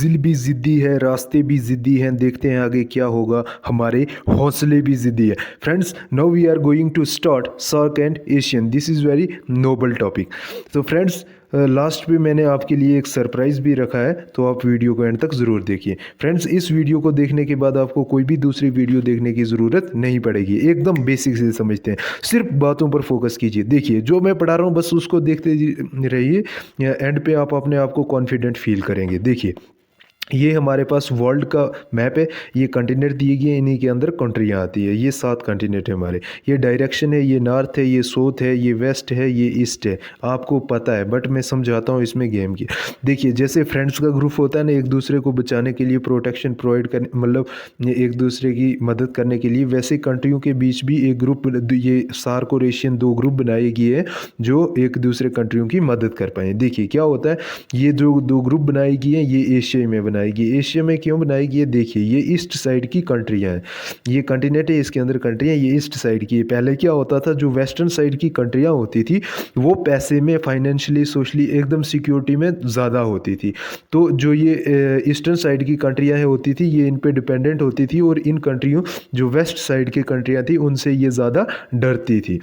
मंजिल भी ज़िद्दी है, रास्ते भी ज़िद्दी हैं, देखते हैं आगे क्या होगा, हमारे हौसले भी ज़िद्दी है। Friends, now we are going to start SAARC and ASEAN. This is very noble topic. तो फ्रेंड्स, लास्ट पे मैंने आपके लिए एक सरप्राइज़ भी रखा है, तो आप वीडियो को एंड तक ज़रूर देखिए। फ्रेंड्स, इस वीडियो को देखने के बाद आपको कोई भी दूसरी वीडियो देखने की ज़रूरत नहीं पड़ेगी। एकदम बेसिक से समझते हैं, सिर्फ बातों पर फोकस कीजिए। देखिए, जो मैं पढ़ा रहा हूँ बस उसको देखते रहिए, एंड पे आप अपने आप को कॉन्फिडेंट फील करेंगे। देखिए, ये हमारे पास वर्ल्ड का मैप है, ये कंटिनेंट दिए गए हैं, इन्हीं के अंदर कंट्रियाँ आती है। ये 7 कंटिनेंट है हमारे। ये डायरेक्शन है, ये नॉर्थ है, ये साउथ है, ये वेस्ट है, ये ईस्ट है। आपको पता है, बट मैं समझाता हूँ इसमें गेम की। देखिए, जैसे फ्रेंड्स का ग्रुप होता है ना, एक दूसरे को बचाने के लिए, प्रोटेक्शन प्रोवाइड करने, मतलब एक दूसरे की मदद करने के लिए, वैसे कंट्रियों के बीच भी एक ग्रुप, ये सार्क और एशियन 2 ग्रुप बनाए गए हैं जो एक दूसरे कंट्रियों की मदद कर पाएँ। देखिए क्या होता है, ये जो 2 ग्रुप बनाए गए हैं, ये एशिया में बनाएगी। एशिया में क्यों बनाएगी? ये देखिए, ये ईस्ट साइड की कंट्रियां हैं, ये कंटिनेंट है, इसके अंदर कंट्रियां, ये ईस्ट साइड की है। पहले क्या होता था, जो वेस्टर्न साइड की कंट्रियां होती थी वो पैसे में, फाइनेंशियली, सोशली एकदम सिक्योरिटी में ज़्यादा होती थी। तो जो ये ईस्टर्न साइड की कंट्रियां है होती थी, ये इन पे डिपेंडेंट होती थी, और इन कंट्रियों, जो वेस्ट साइड की कंट्रियां थी, उनसे ये ज़्यादा डरती थी।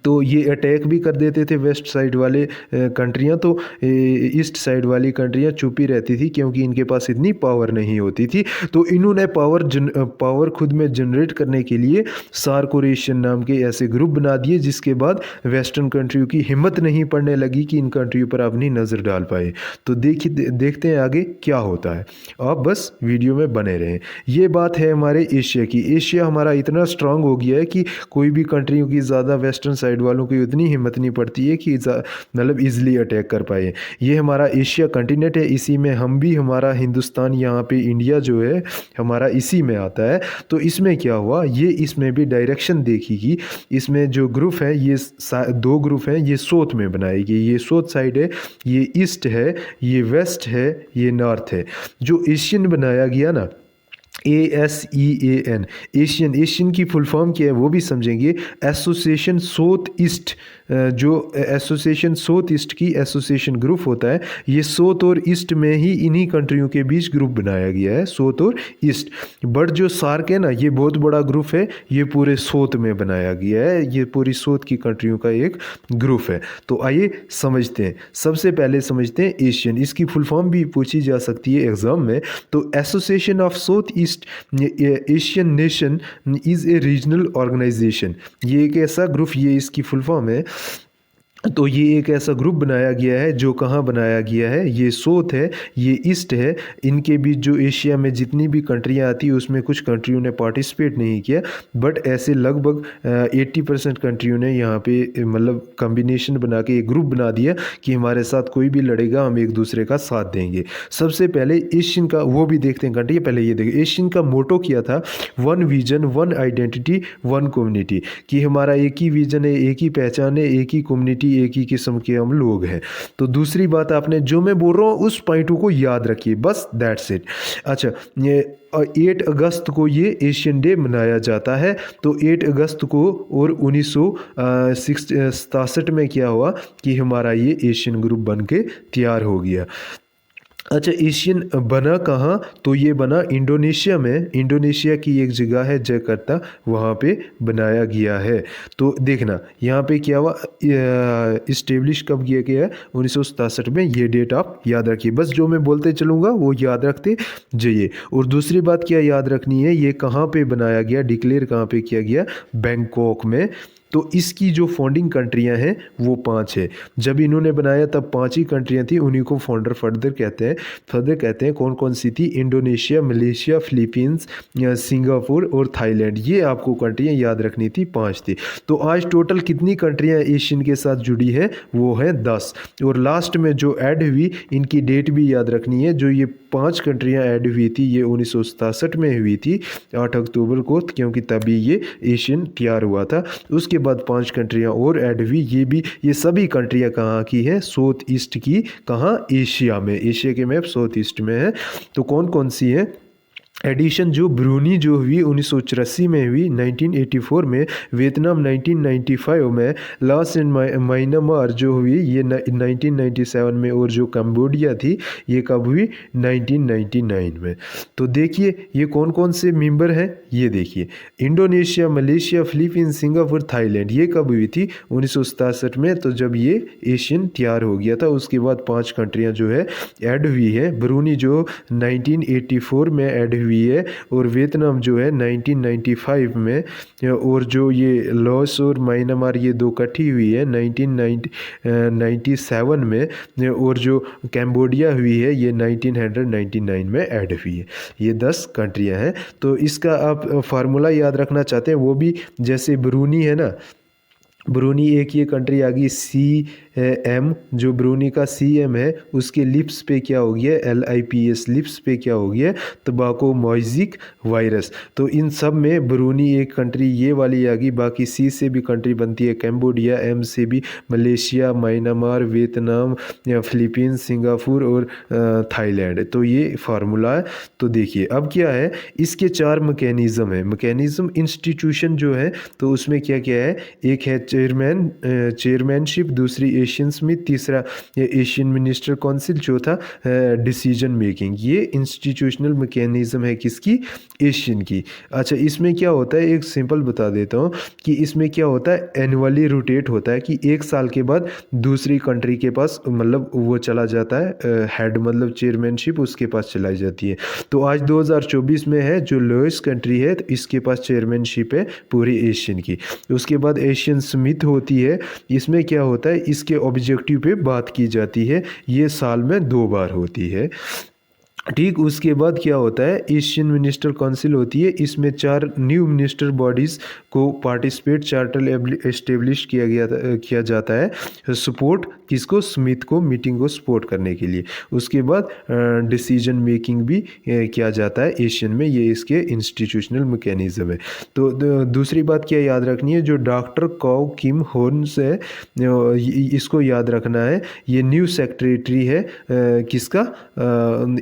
तो ये अटैक भी कर देते थे वेस्ट साइड वाले कंट्रियाँ, तो ईस्ट साइड वाली कंट्रियाँ चुप ही रहती थी, क्योंकि इनके पास इतनी पावर नहीं होती थी। तो इन्होंने पावर खुद में जनरेट करने के लिए सार्क और एशियन नाम के ऐसे ग्रुप बना दिए, जिसके बाद वेस्टर्न कंट्रियों की हिम्मत नहीं पड़ने लगी कि इन कंट्रियों पर अपनी नज़र डाल पाए। तो देखते हैं आगे क्या होता है। आप बस वीडियो में बने रहें। ये बात है हमारे एशिया की। एशिया हमारा इतना स्ट्रांग हो गया है कि कोई भी कंट्रियों की ज़्यादा वेस्टर्न साइड वालों की उतनी हिम्मत नहीं पड़ती है कि मतलब इजीली अटैक कर पाए। ये हमारा एशिया कंटिनेंट है, इसी में हम भी, हमारा हिंदुस्तान, यहाँ पे इंडिया जो है हमारा इसी में आता है। तो इसमें क्या हुआ, ये इसमें भी डायरेक्शन देखिए, इसमें जो ग्रुप है, ये 2 ग्रुप हैं, ये साउथ में बनाएगी, ये साउथ साइड है, ये ईस्ट है, ये वेस्ट है, ये नॉर्थ है। जो एशियन बनाया गया ना, ASEAN, एशियन, एशियन की फुल फॉर्म क्या है वो भी समझेंगे। एसोसिएशन साउथ ईस्ट, जो एसोसिएशन साउथ ईस्ट की एसोसिएशन ग्रुप होता है, ये साउथ और ईस्ट में ही इन्हीं कंट्रियों के बीच ग्रुप बनाया गया है, साउथ और ईस्ट। बट जो सार्क है ना, ये बहुत बड़ा ग्रुप है, ये पूरे साउथ में बनाया गया है, ये पूरी साउथ की कंट्रियों का एक ग्रुप है। तो आइए समझते हैं। सबसे पहले समझते हैं एशियन, इसकी फुल फॉर्म भी पूछी जा सकती है एग्जाम में। तो Association of South East Asian Nation is a regional organisation, ये एक ऐसा ग्रुप, ये इसकी फुल फॉर्म है। तो ये एक ऐसा ग्रुप बनाया गया है, जो कहाँ बनाया गया है, ये साउथ है, ये ईस्ट है, इनके बीच जो एशिया में जितनी भी कंट्रियाँ आती है, उसमें कुछ कंट्रियों ने पार्टिसिपेट नहीं किया, बट ऐसे लगभग 80% कंट्रियों ने यहाँ पे मतलब कम्बिनेशन बना के एक ग्रुप बना दिया कि हमारे साथ कोई भी लड़ेगा, हम एक दूसरे का साथ देंगे। सबसे पहले एशियन का वो भी देखते हैं कंट्री, पहले ये देखें एशियन का मोटो किया था, 1 विजन 1 आइडेंटिटी 1 कम्युनिटी, कि हमारा एक ही विजन है, एक ही पहचान है, एक ही कम्युनिटी, एक ही किस्म के हम लोग हैं। तो दूसरी बात, आपने जो मैं बोल रहा हूँ उस पॉइंटों को याद रखिए, बस दैट्स इट। अच्छा, ये 8 अगस्त को ये एशियन डे मनाया जाता है। तो 8 अगस्त को, और 1967 में क्या हुआ कि हमारा ये एशियन ग्रुप बन के तैयार हो गया। अच्छा, एशियन बना कहाँ? तो ये बना इंडोनेशिया में, इंडोनेशिया की एक जगह है जकार्ता, वहाँ पे बनाया गया है। तो देखना यहाँ पे क्या हुआ, इस्टेब्लिश कब किया गया है, 1967 में। ये डेट आप याद रखिए, बस जो मैं बोलते चलूँगा वो याद रखते जाइए। और दूसरी बात क्या याद रखनी है, ये कहाँ पे बनाया गया, डिक्लेयर कहाँ पे किया गया, बैंकॉक में। तो इसकी जो फाउंडिंग कंट्रियां हैं वो 5 है। जब इन्होंने बनाया तब 5 ही कंट्रियां थी, उन्हीं को फाउंडर फर्दर कहते हैं। कौन कौन सी थी? इंडोनेशिया, मलेशिया, फिलीपींस, सिंगापुर और थाईलैंड। ये आपको कंट्रियां याद रखनी थी, 5 थी। तो आज टोटल कितनी कंट्रियां एशियन के साथ जुड़ी है, वो है 10। और लास्ट में जो ऐड हुई, इनकी डेट भी याद रखनी है। जो ये 5 कंट्रियां ऐड हुई थी, ये 1967 में हुई थी, 8 अक्टूबर को, क्योंकि तभी ये एशियन तैयार हुआ था। उसके बाद 5 कंट्रियां और ऐड हुई, ये सभी कंट्रियां कहाँ की हैं, साउथ ईस्ट की। कहाँ? एशिया में, एशिया के मैप साउथ ईस्ट में है। तो कौन कौन सी हैं? एडिशन जो ब्रूनी जो हुई 1984 में हुई, 1984 में, वियतनाम 1995 में, लाओस एंड म्यांमार जो हुई ये 1997 में, और जो कंबोडिया थी ये कब हुई, 1999 में। तो देखिए ये कौन कौन से मेंबर हैं, ये देखिए Indonesia, Malaysia, Philippines, Singapore, Thailand, ये कब हुई थी, 1967 में। तो जब ये एशियन तैयार हो गया था उसके बाद 5 कंट्रियां जो है ऐड हुई है। ब्रूनी जो 1984 में ऐड हुई है, और वियतनाम जो है 1995 में, और जो ये लाओस और म्यांमार ये 2 इकट्ठी हुई है 1997 में, और जो कैम्बोडिया हुई है ये 1999 में ऐड हुई है। ये 10 कंट्रियां हैं। तो इसका आप फार्मूला याद रखना चाहते हैं वो भी, जैसे ब्रूनी है ना, ब्रूनी एक ये कंट्री आ गई, CM, जो ब्रूनी का CM है उसके लिप्स पे क्या हो गया, LIPS, लिप्स पे क्या हो गया, तंबाकू मोज़िक वायरस। तो इन सब में ब्रूनी एक कंट्री ये वाली आ गई। बाकी C से भी कंट्री बनती है कैम्बोडिया, M से भी Malaysia, Myanmar, Vietnam, Philippines, Singapore और थाईलैंड। तो ये फार्मूला है। तो देखिए अब क्या है, इसके 4 मैकेनिज़्म है। मैकेनिज़्म इंस्टीट्यूशन जो है तो उसमें क्या क्या है, एक है चेयरमैनशिप, दूसरी एशियन स्मिथ, तीसरा एशियन मिनिस्टर काउंसिल, चौथा डिसीजन मेकिंग। ये इंस्टीट्यूशनल मैकेनिज्म है किसकी, एशियन की। अच्छा इसमें क्या होता है, एक सिंपल बता देता हूँ कि इसमें क्या होता है, एनुअली रोटेट होता है कि 1 साल के बाद दूसरी कंट्री के पास मतलब वो चला जाता है, हेड मतलब चेयरमैनशिप उसके पास चलाई जाती है। तो आज 2024 में है, जो लोएस्ट कंट्री है तो इसके पास चेयरमैनशिप है पूरी एशियन की। उसके बाद एशियन स्मिथ होती है, इसमें क्या होता है, इसके ऑब्जेक्टिव पे बात की जाती है, ये साल में 2 बार होती है। ठीक, उसके बाद क्या होता है, एशियन मिनिस्टर काउंसिल होती है, इसमें 4 न्यू मिनिस्टर बॉडीज़ को पार्टिसिपेट चार्टर एस्टेब्लिश किया जाता है, सपोर्ट किसको, स्मिथ को, मीटिंग को सपोर्ट करने के लिए। उसके बाद डिसीजन मेकिंग भी किया जाता है एशियन में, ये इसके इंस्टीट्यूशनल मैकेनिज्म है। तो दूसरी बात क्या याद रखनी है, जो डॉक्टर काओ किम होर्न्स है, इसको याद रखना है, ये न्यू सेक्रेटरी है किसका,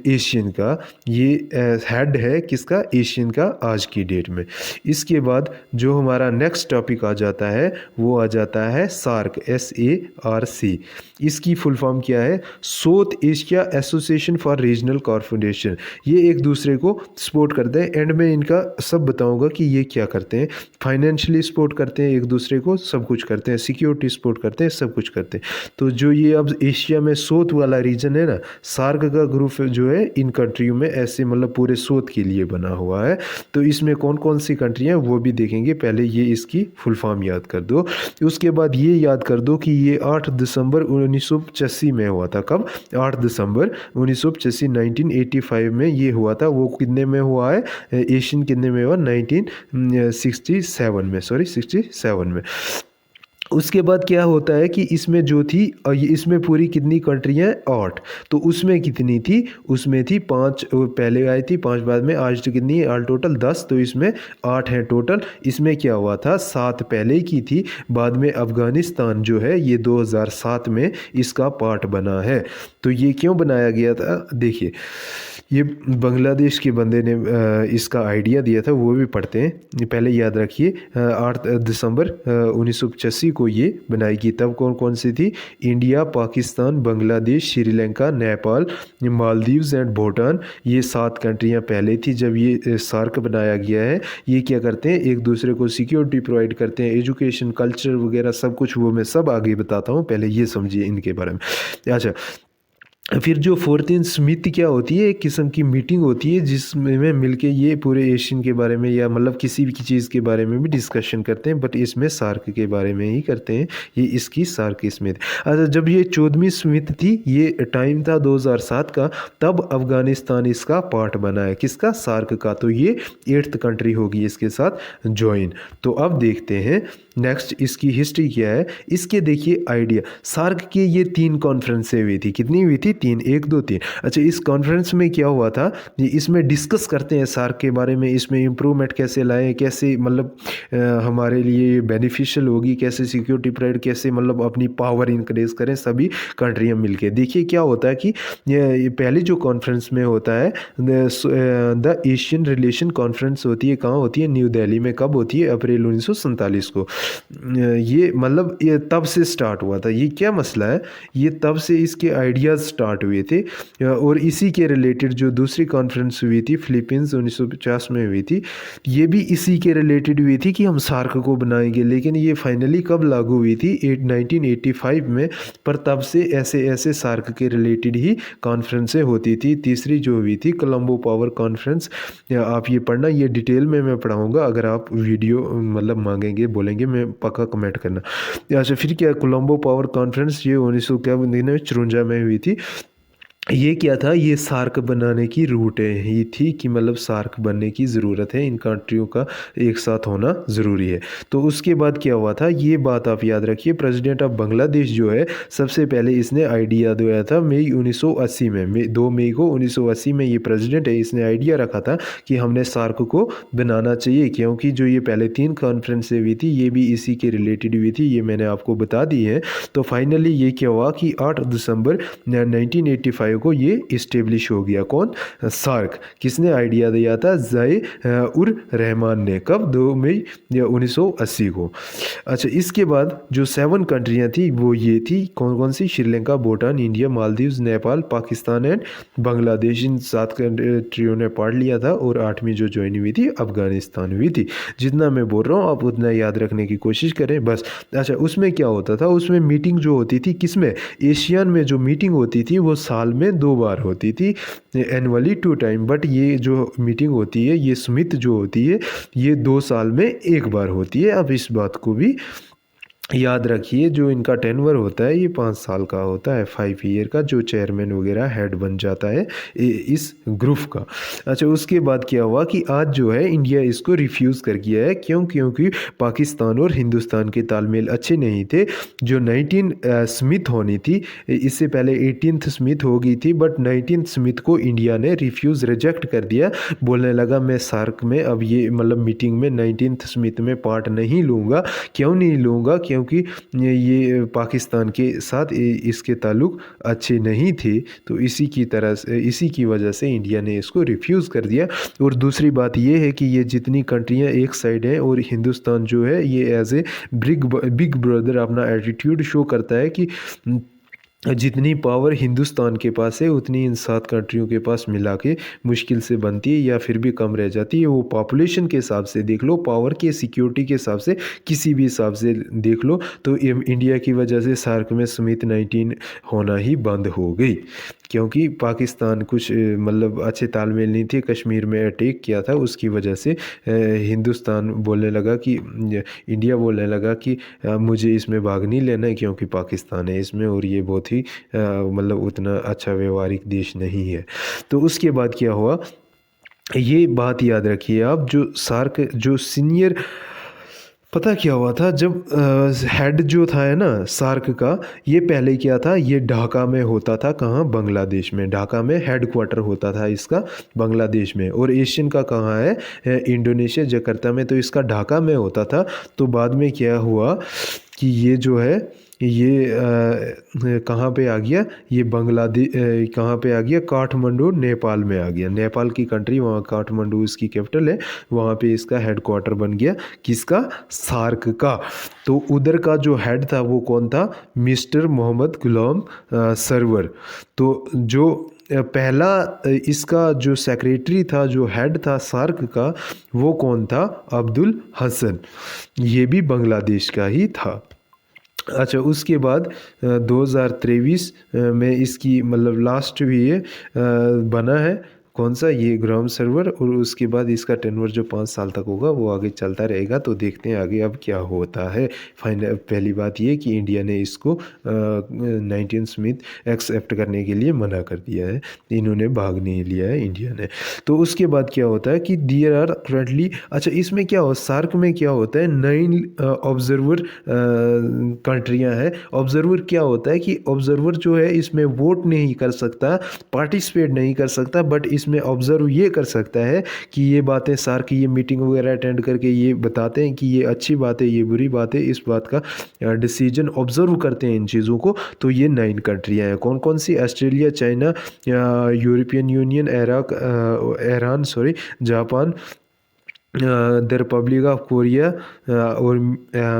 एशियन का, ये हेड है किसका, एशियन का आज की डेट में। इसके बाद जो हमारा नेक्स्ट टॉपिक आ जाता है वो आ जाता है सार्क, SARC। इसकी फुल फॉर्म क्या है, south Asia association for regional corporation. ये एक दूसरे को सपोर्ट करते हैं, एंड में इनका सब बताऊंगा कि ये क्या करते हैं। फाइनेंशियली सपोर्ट करते हैं एक दूसरे को, सब कुछ करते हैं, सिक्योरिटी सपोर्ट करते हैं, सब कुछ करते हैं। तो जो ये अब एशिया में साउथ वाला रीजन है ना, सार्क का ग्रुप जो है इन कंट्रियों में ऐसे मतलब पूरे साउथ के लिए बना हुआ है। तो इसमें कौन कौन सी कंट्रियाँ वो भी देखेंगे, पहले ये इसकी फुल फॉर्म याद कर दो। उसके बाद ये याद कर दो कि ये 8 दिसंबर 1985 में हुआ था। कब, 8 दिसंबर 1985, 1985 में ये हुआ था। वो कितने में हुआ है, एशियन कितने में हुआ, 1967 में, सॉरी 67 में। उसके बाद क्या होता है कि इसमें जो थी, इसमें पूरी कितनी कंट्रियाँ, 8। तो उसमें कितनी थी, उसमें थी 5 पहले आई थी, 5 बाद में, आज तो कितनी है, ऑल टोटल 10। तो इसमें 8 है टोटल। इसमें क्या हुआ था, 7 पहले की थी, बाद में अफ़गानिस्तान जो है ये 2007 में इसका पार्ट बना है। तो ये क्यों बनाया गया था, देखिए ये बांग्लादेश के बंदे ने इसका आइडिया दिया था, वो भी पढ़ते हैं, पहले याद रखिए। 8 दिसंबर 1985 को ये बनाई गई। तब कौन कौन सी थी, इंडिया, पाकिस्तान, बांग्लादेश, श्रीलंका, नेपाल, मालदीव्स एंड भूटान। ये 7 कंट्रियां पहले थी जब ये सार्क बनाया गया है। ये क्या करते हैं, एक दूसरे को सिक्योरिटी प्रोवाइड करते हैं, एजुकेशन, कल्चर वगैरह सब कुछ, वो मैं सब आगे बताता हूँ, पहले ये समझिए इनके बारे में। अच्छा, फिर जो 14 स्मिथ क्या होती है, एक किस्म की मीटिंग होती है जिसमें मिलके ये पूरे एशियन के बारे में या मतलब किसी भी चीज़ के बारे में भी डिस्कशन करते हैं, बट इसमें सार्क के बारे में ही करते हैं। ये इसकी सार्क स्मिथ। अच्छा, जब ये 14वीं स्मिथ थी, ये टाइम था 2007 का, तब अफ़गानिस्तान इसका पार्ट बना है, किसका, सार्क का। तो ये 8th कंट्री होगी इसके साथ ज्वाइन। तो अब देखते हैं नेक्स्ट इसकी हिस्ट्री क्या है, इसके देखिए आइडिया। सार्क के ये 3 कॉन्फ्रेंसें हुई थी, कितनी हुई थी, 3, 1 2 3। अच्छा, इस कॉन्फ्रेंस में क्या हुआ था, ये इसमें डिस्कस करते हैं सार्क के बारे में, इसमें इम्प्रूवमेंट कैसे लाएं, कैसे मतलब हमारे लिए बेनिफिशियल होगी, कैसे सिक्योरिटी प्रोवाइड, कैसे मतलब अपनी पावर इंक्रीज करें सभी कंट्रियां मिलके। देखिए क्या होता है कि ये पहले जो कॉन्फ्रेंस में होता है द एशियन रिलेशन कॉन्फ्रेंस होती है, कहाँ होती है, न्यू दिल्ली में। कब होती है, अप्रैल 1947 को। ये मतलब ये तब से स्टार्ट हुआ था। ये क्या मसला है, ये तब से इसके आइडियाज़ स्टार्ट हुए थे। और इसी के रिलेटेड जो दूसरी कॉन्फ्रेंस हुई थी फिलीपींस 1950 में हुई थी, ये भी इसी के रिलेटेड हुई थी कि हम सार्क को बनाएंगे। लेकिन ये फाइनली कब लागू हुई थी, 1985 में। पर तब से ऐसे ऐसे सार्क के रिलेटेड ही कॉन्फ्रेंसें होती थी। तीसरी जो हुई थी कोलंबो पावर कॉन्फ्रेंस, आप ये पढ़ना, ये डिटेल में मैं पढ़ाऊँगा। अगर आप वीडियो मतलब मांगेंगे, बोलेंगे, मैं पक्का कमेंट करना। अच्छा, फिर क्या, कोलंबो पावर कॉन्फ्रेंस ये 1954 में हुई थी। ये क्या था, ये सार्क बनाने की रूट है ही थी कि मतलब सार्क बनने की ज़रूरत है, इन कंट्रियों का एक साथ होना ज़रूरी है। तो उसके बाद क्या हुआ था, ये बात आप याद रखिए। प्रेसिडेंट ऑफ बांग्लादेश जो है, सबसे पहले इसने आइडिया दिया था मई 1980 में, 2 मई को 1980 में ये प्रेसिडेंट है, इसने आइडिया रखा था कि हमने सार्क को बनाना चाहिए। क्योंकि जो ये पहले 3 कॉन्फ्रेंसें हुई थी, ये भी इसी के रिलेटेड हुई थी, ये मैंने आपको बता दी है। तो फाइनली ये क्या हुआ कि 8 दिसंबर 1985 को ये इस्टेब्लिश हो गया। कौन, सार्क। किसने आइडिया दिया था, ज़ाए उर रहमान ने। कब, 2 मई 1980 को। अच्छा, इसके बाद जो 7 कंट्रियां थी वो ये थी, कौन कौन सी, श्रीलंका, भूटान, इंडिया, मालदीव्स, नेपाल, पाकिस्तान एंड बांग्लादेश। इन 7 कंट्रियों ने पार्ट लिया था। और 8वीं जो ज्वाइन हुई थी, अफगानिस्तान हुई थी। जितना मैं बोल रहा हूँ आप उतना याद रखने की कोशिश करें बस। अच्छा, उसमें क्या होता था, उसमें मीटिंग जो होती थी, किसमें, एशियन में जो मीटिंग होती थी वो साल में 2 बार होती थी, एनुअली 2 टाइम। बट ये जो मीटिंग होती है, ये समिट जो होती है, ये 2 साल में 1 बार होती है। अब इस बात को भी याद रखिए। जो इनका टेनवर होता है ये 5 साल का होता है, 5 ईयर का, जो चेयरमैन वगैरह हेड बन जाता है इस ग्रुप का। अच्छा, उसके बाद क्या हुआ कि आज जो है इंडिया इसको रिफ्यूज़ कर गया है। क्यों, क्योंकि पाकिस्तान और हिंदुस्तान के तालमेल अच्छे नहीं थे। जो 19 स्मिथ होनी थी, इससे पहले 18th स्मिथ हो गई थी, बट 19th स्मिथ को इंडिया ने रिफ्यूज़ रिजेक्ट कर दिया। बोलने लगा मैं सार्क में अब ये मतलब मीटिंग में 19th स्मिथ में पार्ट नहीं लूँगा। क्यों नहीं लूँगा, क्योंकि ये पाकिस्तान के साथ इसके ताल्लुक़ अच्छे नहीं थे। तो इसी की तरह से, इसी की वजह से इंडिया ने इसको रिफ्यूज़ कर दिया। और दूसरी बात ये है कि ये जितनी कंट्रियां एक साइड हैं और हिंदुस्तान जो है ये एज ए बिग ब्रदर अपना एटीट्यूड शो करता है कि जितनी पावर हिंदुस्तान के पास है उतनी इन 7 कंट्रियों के पास मिला के मुश्किल से बनती है या फिर भी कम रह जाती है। वो पॉपुलेशन के हिसाब से देख लो, पावर के, सिक्योरिटी के हिसाब से, किसी भी हिसाब से देख लो। तो इंडिया की वजह से सार्क में समिट 19 होना ही बंद हो गई। क्योंकि पाकिस्तान कुछ मतलब अच्छे तालमेल नहीं थे, कश्मीर में अटैक किया था, उसकी वजह से हिंदुस्तान बोलने लगा कि, इंडिया बोलने लगा कि मुझे इसमें भाग नहीं लेना है क्योंकि पाकिस्तान है इसमें और ये बहुत ही मतलब उतना अच्छा व्यवहारिक देश नहीं है। तो उसके बाद क्या हुआ, ये बात याद रखिए आप। जो सार्क जो सीनियर, पता क्या हुआ था, जब हेड जो था है ना सार्क का, ये पहले क्या था, ये ढाका में होता था। कहाँ, बांग्लादेश में। ढाका में हेड क्वार्टर होता था इसका, बांग्लादेश में। और एशियन का कहाँ है, इंडोनेशिया, जकार्ता में। तो इसका ढाका में होता था। तो बाद में क्या हुआ कि ये जो है ये कहाँ पे आ गया, ये बांग्लादेश कहाँ पे आ गया, काठमांडू, नेपाल में आ गया। नेपाल की कंट्री, वहाँ काठमांडू इसकी कैपिटल है, वहाँ पे इसका हेड क्वार्टर बन गया। किसका, सार्क का। तो उधर का जो हेड था वो कौन था, मिस्टर मोहम्मद गुलाम सरवर। तो जो पहला इसका जो सेक्रेटरी था, जो हेड था सार्क का, वो कौन था, अब्दुल हसन। ये भी बांग्लादेश का ही था। अच्छा, उसके बाद 2023 में इसकी मतलब लास्ट भी ये बना है। कौन सा, ये ग्राम सर्वर, और उसके बाद इसका टेन्योर जो 5 साल तक होगा वो आगे चलता रहेगा। तो देखते हैं आगे अब क्या होता है। फाइनल पहली बात ये कि इंडिया ने इसको 19 स्मिथ एक्सेप्ट करने के लिए मना कर दिया है, इन्होंने भाग नहीं लिया है इंडिया ने। तो उसके बाद क्या होता है कि देयर आर करंटली, अच्छा इसमें क्या हो, सार्क में क्या होता है, 9 ऑब्जर्वर कंट्रियां हैं। ऑब्जर्वर क्या होता है कि ऑब्जर्वर जो है इसमें वोट नहीं कर सकता, पार्टिसिपेट नहीं कर सकता, बट इसमें ऑब्जर्व ये कर सकता है कि ये बातें सार्क की ये मीटिंग वगैरह अटेंड करके ये बताते हैं कि ये अच्छी बात है, ये बुरी बात है, इस बात का डिसीजन ऑब्जर्व करते हैं इन चीज़ों को। तो ये 9 कंट्रियां हैं। कौन कौन सी, Australia, China, European Union, Iran, sorry, Japan, the Republic of Korea, और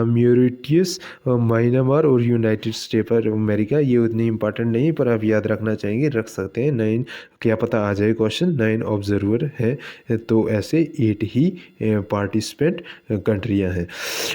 म्यूरिटियस, म्यांमार और यूनाइटेड स्टेट ऑफ अमेरिका। ये उतनी इंपॉर्टेंट नहीं, पर आप याद रखना चाहेंगे रख सकते हैं। 9, क्या पता आ जाए क्वेश्चन, 9 ऑब्जर्वर है। तो ऐसे 8 ही पार्टिसिपेंट कंट्रियां हैं।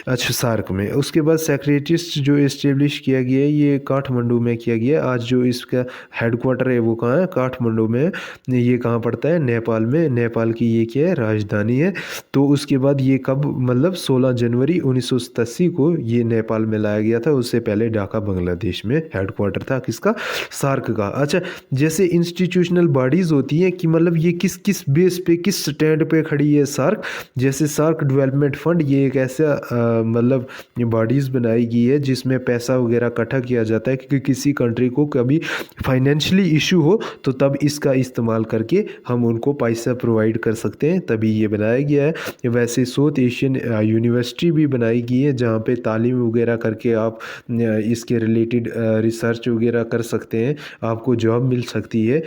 अच्छा, सार्क में उसके बाद सेक्रेटरीज जो इस्टेब्लिश किया गया है ये काठमांडू में किया गया। आज जो इसका हेडक्वार्टर है वो कहाँ है, काठमांडू में। ये कहाँ पड़ता है, नेपाल में। नेपाल की ये क्या है, राजधानी है। तो उसके बाद ये कब, मतलब 16 जनवरी 1987 को ये नेपाल में लाया गया था। उससे पहले ढाका बांग्लादेश में हेडक्वार्टर था किसका, सार्क का। अच्छा, जैसे इंस्टीट्यूशनल बॉडीज़ होती हैं कि मतलब ये किस किस बेस पे, किस स्टैंड पे खड़ी है सार्क। जैसे सार्क डेवलपमेंट फंड, ये एक ऐसा मतलब बॉडीज़ बनाई गई है जिसमें पैसा वगैरह इकट्ठा किया जाता है कि किसी कंट्री को कभी फाइनेंशियली इशू हो तो तब इसका इस्तेमाल करके हम उनको पैसा प्रोवाइड कर सकते हैं, तभी ये बनाया गया है। वैसे साउथ एशियन यूनिवर्सिटी भी बनाई गई है जहाँ पे तालीम वगैरह करके आप इसके रिलेटेड रिसर्च वगैरह कर सकते हैं, आपको जॉब मिल सकती है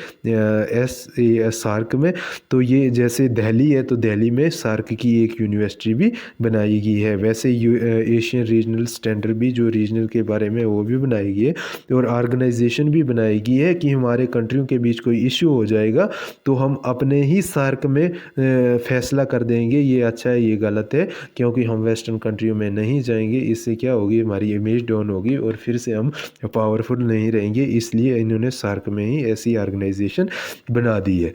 सार्क में। तो ये जैसे दिल्ली है तो दिल्ली में सार्क की एक यूनिवर्सिटी भी बनाई गई है। वैसे एशियन रीजनल स्टैंडर्ड भी जो रीजनल के बारे में वो भी बनाई गई है, और ऑर्गेनाइजेशन भी बनाई गई है कि हमारे कंट्रियों के बीच कोई इशू हो जाएगा तो हम अपने ही सार्क में फैसला कर देंगे, ये अच्छा है ये गलत है, क्योंकि हम वेस्टर्न कंट्रियों में नहीं जाएंगे। इससे क्या होगी, हमारी इमेज डाउन होगी और फिर से हम पावरफुल नहीं रहेंगे। इसलिए इन्होंने सार्क में ही ऐसी ऑर्गेनाइजेशन बना दी है।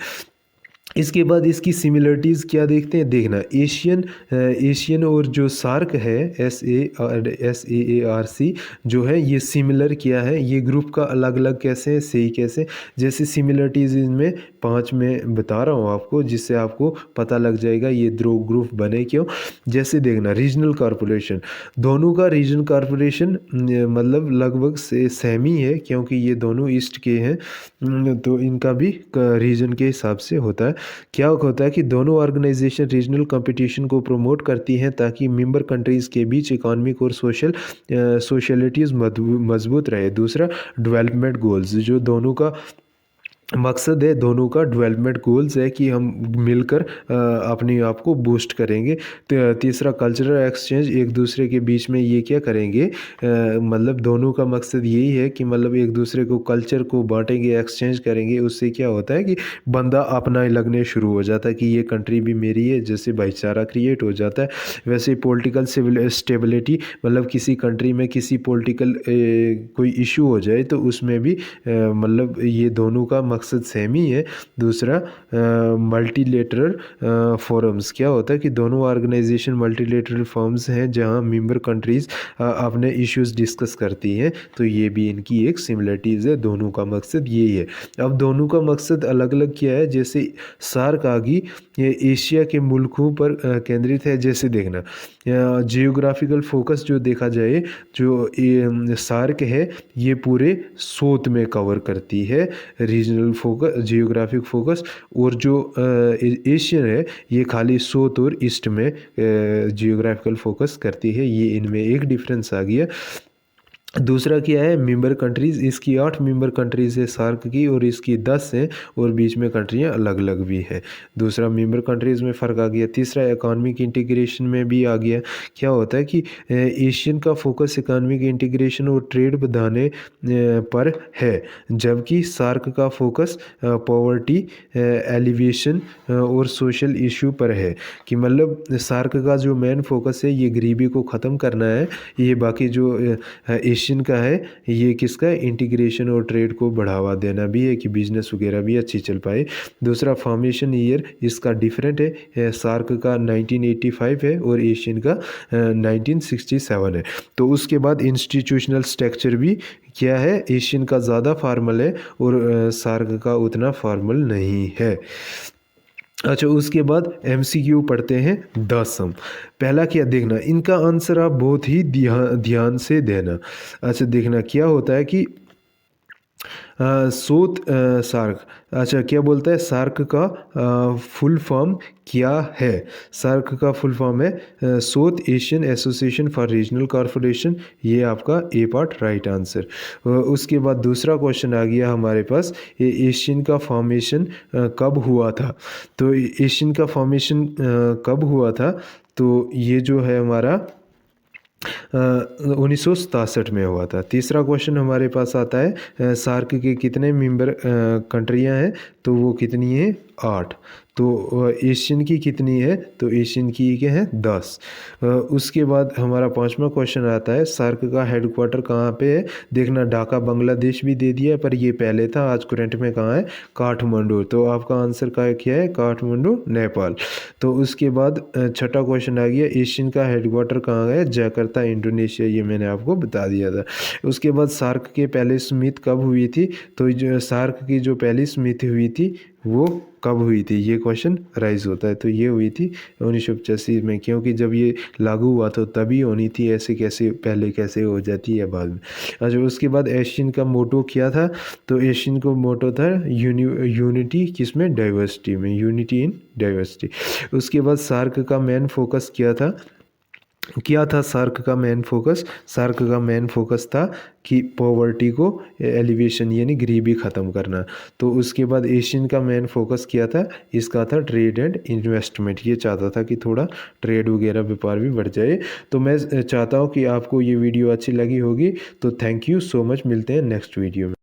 इसके बाद इसकी सिमिलरिटीज़ क्या देखते हैं, देखना एशियन और जो सार्क है SAARC जो है ये सिमिलर क्या है, ये ग्रुप का अलग अलग कैसे है, सही कैसे। जैसे सिमिलरिटीज़ इनमें 5 में बता रहा हूँ आपको, जिससे आपको पता लग जाएगा ये दो ग्रुप बने क्यों। जैसे देखना रीजनल कॉरपोरेशन, दोनों का रीजन कॉरपोरेशन मतलब लगभग से सेम ही है क्योंकि ये दोनों ईस्ट के हैं। तो इनका भी रीजन के हिसाब से होता है। क्या होता है कि दोनों ऑर्गेनाइजेशन रीजनल कंपटीशन को प्रमोट करती हैं ताकि मेंबर कंट्रीज़ के बीच इकोनॉमिक और सोशलिटीज़ मजबूत रहे। दूसरा, डेवलपमेंट गोल्स, जो दोनों का मकसद है, दोनों का डेवलपमेंट गोल्स है कि हम मिलकर अपने आप को बूस्ट करेंगे। तीसरा, कल्चरल एक्सचेंज, एक दूसरे के बीच में ये क्या करेंगे, मतलब दोनों का मकसद यही है कि मतलब एक दूसरे को कल्चर को बांटेंगे, एक्सचेंज करेंगे। उससे क्या होता है कि बंदा अपना लगने शुरू हो जाता है कि ये कंट्री भी मेरी है, जैसे भाईचारा क्रिएट हो जाता है। वैसे पॉलिटिकल स्टेबिलिटी, मतलब किसी कंट्री में किसी पॉलिटिकल कोई इशू हो जाए तो उसमें भी मतलब ये दोनों का मकसद सेम ही है। दूसरा, मल्टीलेटरल फोरम्स, क्या होता है कि दोनों ऑर्गेनाइजेशन मल्टीलेटरल फॉर्म्स हैं जहां मेंबर कंट्रीज़ अपने इश्यूज डिस्कस करती हैं। तो ये भी इनकी एक सिमिलरिटीज़ है, दोनों का मकसद यही है। अब दोनों का मकसद अलग अलग क्या है, जैसे सार्क आ गई, ये एशिया के मुल्कों पर केंद्रित है। जैसे देखना जियोग्राफिकल फोकस जो देखा जाए, जो सार्क है ये पूरे साउथ में कवर करती है रीजनल फोकस, जियोग्राफिक फोकस, और जो एशियन है ये खाली साउथ और ईस्ट में जियोग्राफिकल फोकस करती है। ये इनमें एक डिफरेंस आ गया। दूसरा क्या है, मेंबर कंट्रीज़, इसकी 8 मेंबर कंट्रीज़ है सार्क की और इसकी 10 हैं, और बीच में कंट्रियां अलग अलग भी है। दूसरा, मेंबर कंट्रीज़ में फ़र्क आ गया। तीसरा, इकोनॉमिक इंटीग्रेशन में भी आ गया। क्या होता है कि एशियन का फोकस इकोनॉमिक इंटीग्रेशन और ट्रेड बढ़ाने पर है, जबकि सार्क का फोकस पॉवर्टी एलिवेशन और सोशल इशू पर है। कि मतलब सार्क का जो मेन फोकस है ये गरीबी को ख़त्म करना है। ये बाकी जो एशियन का है ये किसका है, इंटीग्रेशन और ट्रेड को बढ़ावा देना भी है कि बिजनेस वगैरह भी अच्छी चल पाए। दूसरा फॉर्मेशन ईयर इसका डिफरेंट है, सार्क का 1985 है और एशियन का 1967 है। तो उसके बाद इंस्टीट्यूशनल स्ट्रक्चर भी क्या है, एशियन का ज़्यादा फॉर्मल है और सार्क का उतना फॉर्मल नहीं है। अच्छा, उसके बाद MCQ पढ़ते हैं 10 सम। पहला क्या देखना, इनका आंसर आप बहुत ही ध्यान से देना। अच्छा देखना क्या होता है कि सोत सार्क, अच्छा क्या बोलता है, सार्क का फुल फॉर्म क्या है। सार्क का फुल फॉर्म है south Asian association for regional corporation, ये आपका ए पार्ट राइट आंसर। उसके बाद दूसरा क्वेश्चन आ गया हमारे पास, ये एशियन का फॉर्मेशन कब हुआ था। तो एशियन का फॉर्मेशन कब हुआ था, तो ये जो है हमारा 1967 में हुआ था। तीसरा क्वेश्चन हमारे पास आता है सार्क के कितने मेंबर कंट्रियां हैं, तो वो कितनी है 8। तो एशियन की कितनी है, तो एशियन की क्या है 10। उसके बाद हमारा 5वां क्वेश्चन आता है सार्क का हेडक्वार्टर कहाँ पे है। देखना ढाका बांग्लादेश भी दे दिया है, पर ये पहले था, आज करंट में कहाँ है, काठमांडू। तो आपका आंसर का क्या है, काठमांडू नेपाल। तो उसके बाद छठा क्वेश्चन आ गया, एशियन का हेडक्वार्टर कहाँ है, जकार्ता इंडोनेशिया, ये मैंने आपको बता दिया था। उसके बाद सार्क के पहले समिट कब हुई थी, तो जो सार्क की जो पहली समिति हुई थी वो कब हुई थी, ये क्वेश्चन राइज होता है। तो ये हुई थी 1985 में, क्योंकि जब ये लागू हुआ तो तभी होनी थी, ऐसे कैसे पहले कैसे हो जाती है बाद में। अच्छा, उसके बाद एशियन का मोटो क्या था, तो एशियन का मोटो था यूनिटी किसमें, डाइवर्सिटी में, यूनिटी इन डाइवर्सिटी। उसके बाद सार्क का मेन फोकस क्या था सार्क का मेन फोकस, सार्क का मेन फोकस था कि पॉवर्टी को एलिवेशन यानी गरीबी ख़त्म करना। तो उसके बाद एशियन का मेन फोकस क्या था, इसका था ट्रेड एंड इन्वेस्टमेंट, ये चाहता था कि थोड़ा ट्रेड वगैरह व्यापार भी बढ़ जाए। तो मैं चाहता हूँ कि आपको ये वीडियो अच्छी लगी होगी, तो थैंक यू सो मच, मिलते हैं नेक्स्ट वीडियो में।